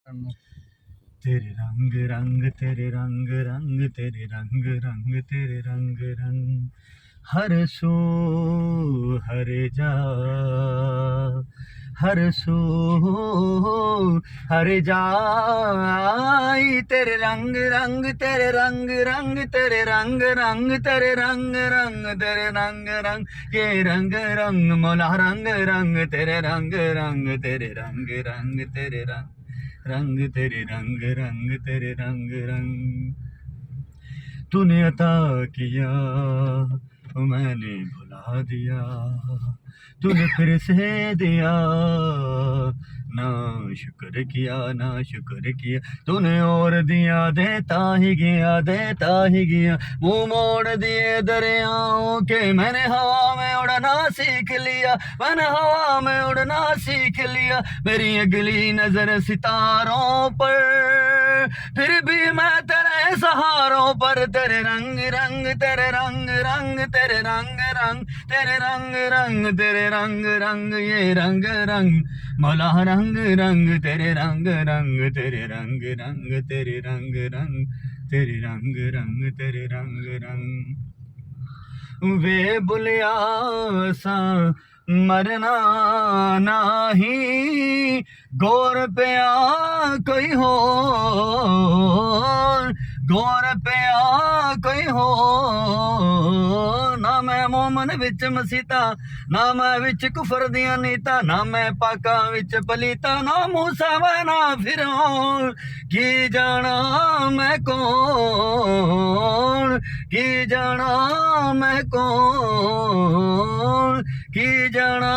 तेरे रंग रंग तेरे रंग रंग तेरे रंग रंग तेरे रंग रंग हर सू हर जा हर सू हर जाई तेरे रंग रंग तेरे रंग रंग तेरे रंग रंग तेरे रंग रंग तेरे रंग रंग ये रंग रंग मौला रंग रंग तेरे रंग रंग तेरे रंग रंग तेरे रंग रंग तेरे रंग रंग तेरे रंग रंग तूने अता किया मैंने भुला दिया तूने फिर से दिया ना शुक्र किया ना शुक्र किया तूने और दिया देता ही गया मुंह मोड़ दिए दरियाओं के मैंने हवा में उड़ना सीख लिया मैंने हवा में उड़ना सीख लिया मेरी अगली नजर सितारों पर फिर भी मैं तेरे सहारों पर तेरे रंग रंग तेरे रंग रंग तेरे रंग रंग तेरे रंग रंग तेरे रंग रंग ये रंग रंग मौला रंग रंग तेरे रंग रंग तेरे रंग रंग तेरे रंग रंग तेरे रंग रंग तेरे रंग रंग वे बुलिया सा मरना नाही गौर पे आ कोई हो गौर पे आ कोई हो ना मैं मोमन विच मसीता ना मैं विच कुफर दियां नीता ना मैं पाका विच पलीता ना मूसा मैं ना फिरौन की जाना मैं कौन की जाना मैं कौन की जाना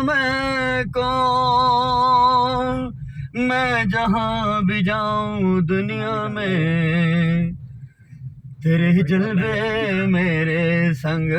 मैं कौन मैं जहाँ भी जाऊं दुनिया में तेरे जलवे मेरे संग